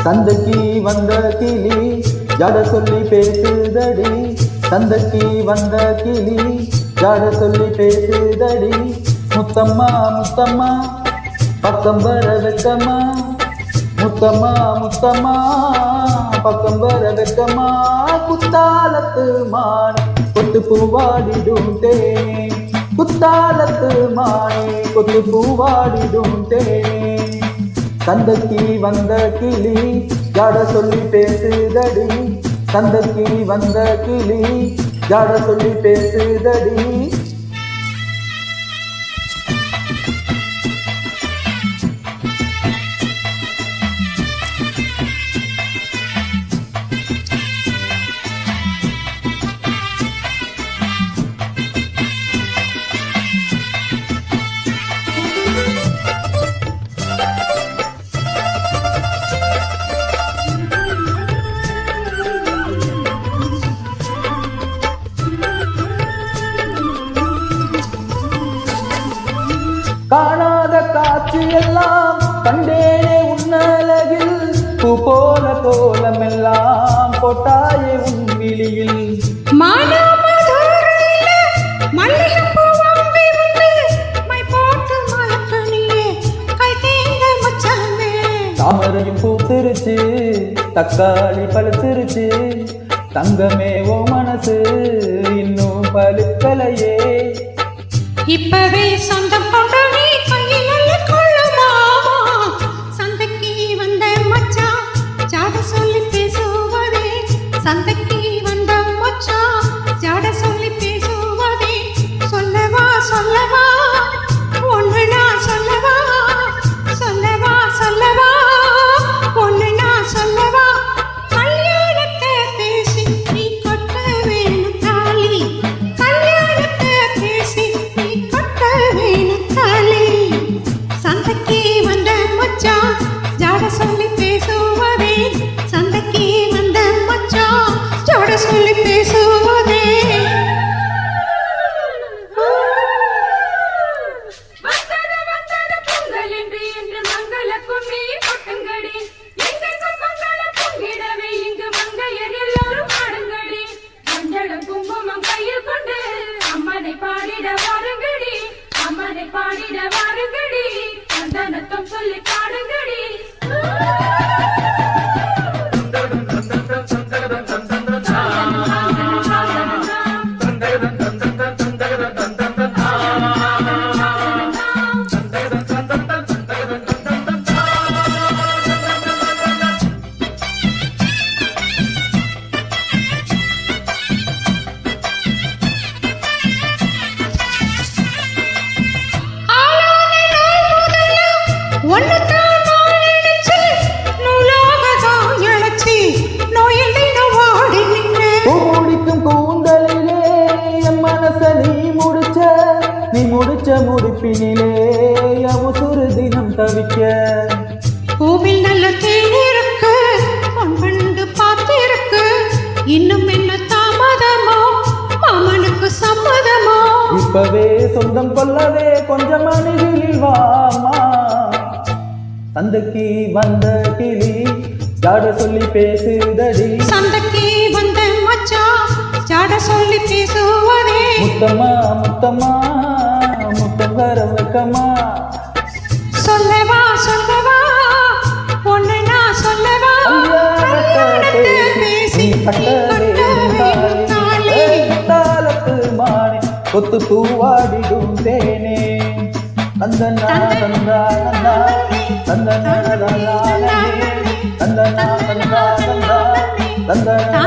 சந்தைக்கு வந்த கிளி ஜட சொல்லி பேசுதடி, சந்தைக்கு வந்த கிளி ஜட சொல்லி பேசுதடி. முத்தம்மா முத்தம்மா பக்கம் வர வெக்கம்மா, முத்தம்மா முத்தம்மா பக்கம் வர வெக்கம்மா. குத்தாலத்து மானே கொத்து பூவாடிடும் தேனே, குத்தாலத்து மானே கொத்து பூவாடிடும் தேனே. சந்தைக்கு வந்த கிளி ஜட சொல்லி பேசுதடி, சந்தைக்கு வந்த கிளி ஜட சொல்லி பேசுதடி. காணாத காட்சி எல்லாம் கண்டேனே உன்னழகில், பூ போல கோலமெல்லாம் போட்டாயே உன் விழியில். தாமரையும் பூத்திருச்சு, தக்காளி பழுத்திருச்சு, தங்கமே ஓ மனசு இன்னும் பழுக்கலையே. இப்பவே சொந்தம் கொண்டு நீ கையில் கொள்ளுமா, சந்தைக்கு வந்த மச்சான் ஜாட சொல்லி பேசுவதே, சந்தைக்கு வந்த மச்சான் ஜாட சொல்லி பேசுவதே. சொல்லவா சொல்லவா ஒன்று நான் சொல்லவா, சொல்லவா சொல்லவா ஒன்று நான் சொல்லவா. கல்யாணத்தை பேசி நீ கொட்ட வேணும் தாலி, கல்யாணத்தை பேசி சந்தைக்கு வந்த மச்சான் ஜாட சொல்லி பேசுவதே, சந்தைக்கு வந்த மச்சான் ஜாட சொல்லி பேசுவதே. பாடிட வாருங்கடி, சந்தனத்தம் சொல்லி பாடுங்கடி. நீ முடிச்ச முடிப்பினிலே அவசர தினம் தவிக்க. பூவில் நல்ல தேன் இருக்கு, பொன்பண்டு பார்த்திருக்கு, இன்னும் என்ன தாமதமோ மாமனுக்கு சம்மதமோ. இப்பவே சொந்தம் கொள்ளவே கொஞ்சம் அணுகில் வாமா, சந்தைக்கு வந்த கிளி ஜாட சொல்லி பேசுதடி, சந்தைக்கு வந்த மச்சான் ஜாட சொல்லி பேசுவதே. முத்தம்மா முத்தம்மா முத்தம் வர வெக்கம்மா. சொல்லவா சொல்லவா ஒன்னு நான் சொல்லவா, பேசி தாளத்து மானே கொத்து பூவாடிடும் தேனே. தந்தனா தந்தா தந்தா தந்தனா தந்தா தந்தனா தந்தா தந்தா தந்தனா